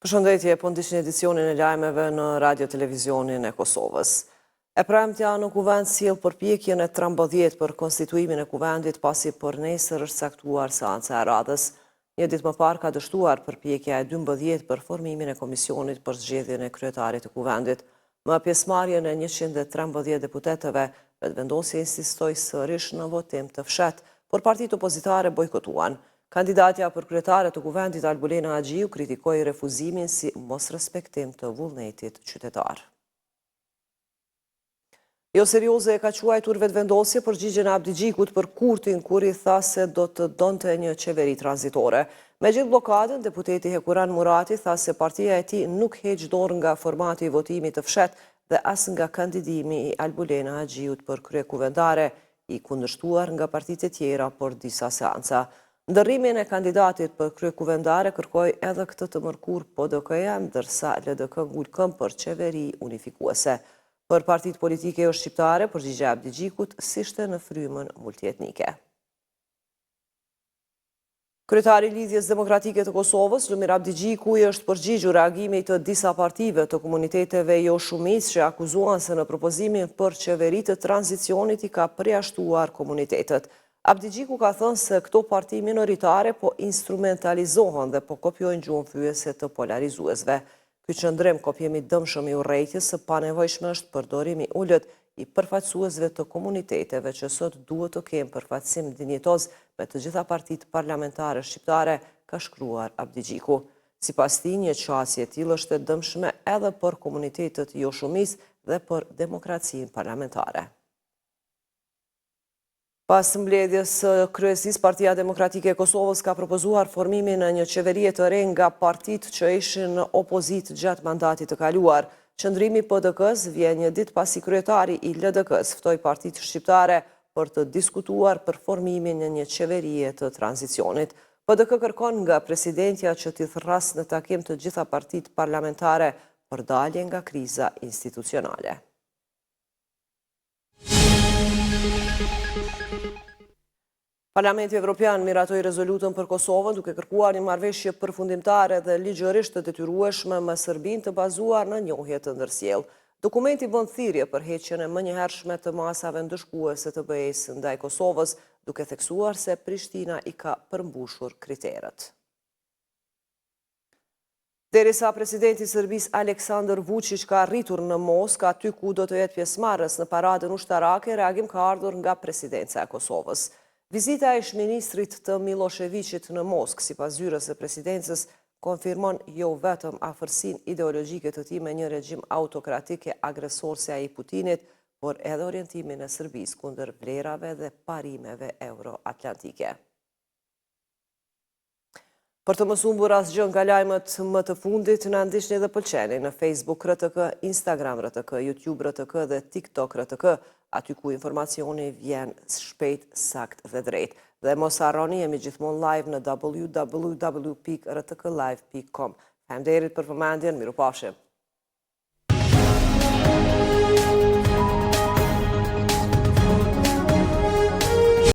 Përshëndetje, po ndishin edicionin e lajmeve në radio-televizionin e Kosovës. E premtja në kuvend sjell përpjekjen e 13 për konstituimin e kuvendit pasi për nesër është caktuar seanca e radhës. Një ditë më parë ka dështuar përpjekja e 12 për formimin e komisionit për zgjedhjen e kryetarit të kuvendit. Më pjesëmarrjen e 113 deputetëve, vetëvendosja insistoi sërish në votim të fshehtë, por partitë opozitare bojkotuan. Kandidatja për kryetare të kuvendit Albulena Agjiu kritikoi refuzimin si mos respektim të vullnetit qytetar. Jo serioze e ka quajtur vetëvendosje përgjigjen e Abdi Gjikut për Kurtin, kur i tha se do të donte një qeveri tranzitore. Me gjithë blokadën, deputeti Hekuran Murati tha se partia e tij nuk heq dorë nga formati i votimit të fshehtë dhe as nga kandidimi i Albulena Agjiut për kryekuvendare, i kundërshtuar nga partitë e tjera për disa seanca. Ndërrimin e kandidatit për kryekuvendare kërkoi edhe këtë të mërkur PDK-ja, ndërsa LDK ngul këmbë për qeveri unifikuese. Për partitë politike jo shqiptare, përgjigja e Abdi Gjikut s'ishte në frymën multietnike. Kryetari i Lidhjes Demokratike të Kosovës, Lumir Abdi Gjiku, i është përgjigjur reagimit të disa partive të komuniteteve jo shumicë që akuzuan se në propozimin për qeveri të tranzicionit i ka përjashtuar komunitetet. Abdi Gjiku ka thënë se këto parti minoritare po instrumentalizohen dhe po kopjojnë gjuhën fyese të polarizuesve. Ky qëndrim kopjimi dëmshëm i urrejtjes së panevojshme është përdorimi ulët i përfaqësuesve të komuniteteve që sot duhet të kenë përfaqësim dinjitoz me të gjitha partitë parlamentare shqiptare, ka shkruar Abdi Gjiku. Sipas tij, një qasje e tillë është e dëmshme edhe për komunitetet jo shumicë dhe për demokracinë parlamentare. Pas mbledhjes së kryesisë, Partia Demokratike e Kosovës ka propozuar formimin e një qeverie të re nga partitë që ishin në opozitë gjatë mandatit të kaluar. Qëndrimi i PDK-s vjen një ditë pasi kryetari i LDK-s ftoi partitë shqiptare për të diskutuar për formimin e një qeverie të tranzicionit. PDK kërkon nga presidentja që t'i thras në takim të gjitha partitë parlamentare për dalje nga kriza institucionale. Parlamenti Evropian miratoi rezolutën për Kosovën duke kërkuar një marrëveshje përfundimtare dhe ligjërisht të detyrueshme me Serbinë të bazuar në njohje të ndërsjellë. Dokumenti bën thirrje për heqjen e menjëhershme të masave ndëshkuese të BE-s ndaj Kosovës, duke theksuar se Prishtina i ka përmbushur kriteret. Derisa presidenti i Serbisë Aleksandar Vučić ka arritur në Moskë, aty ku do të jetë pjesëmarrës në paradën ushtarake, reagim ka ardhur nga presidenca e Kosovës. Vizita e ish-ministrit të Miloševićit në Moskë, sipas zyrës së presidencës, konfirmon jo vetëm afërsinë ideologjike të tij me një regjim autokratik e agresor si ai i Putinit, por edhe orientimin e Serbisë kundër vlerave dhe parimeve euroatlantike. Për të mos humbur asgjë nga lajmet më të fundit, na ndiqni dhe pëlqeni në Facebook RTK, Instagram RTK, YouTube RTK dhe TikTok RTK, aty ku informacioni vjen shpejt, sakt dhe drejt. Dhe mos harroni, jemi gjithmonë live në www.rtklive.com. Faleminderit për vëmendjen, mirupafshim.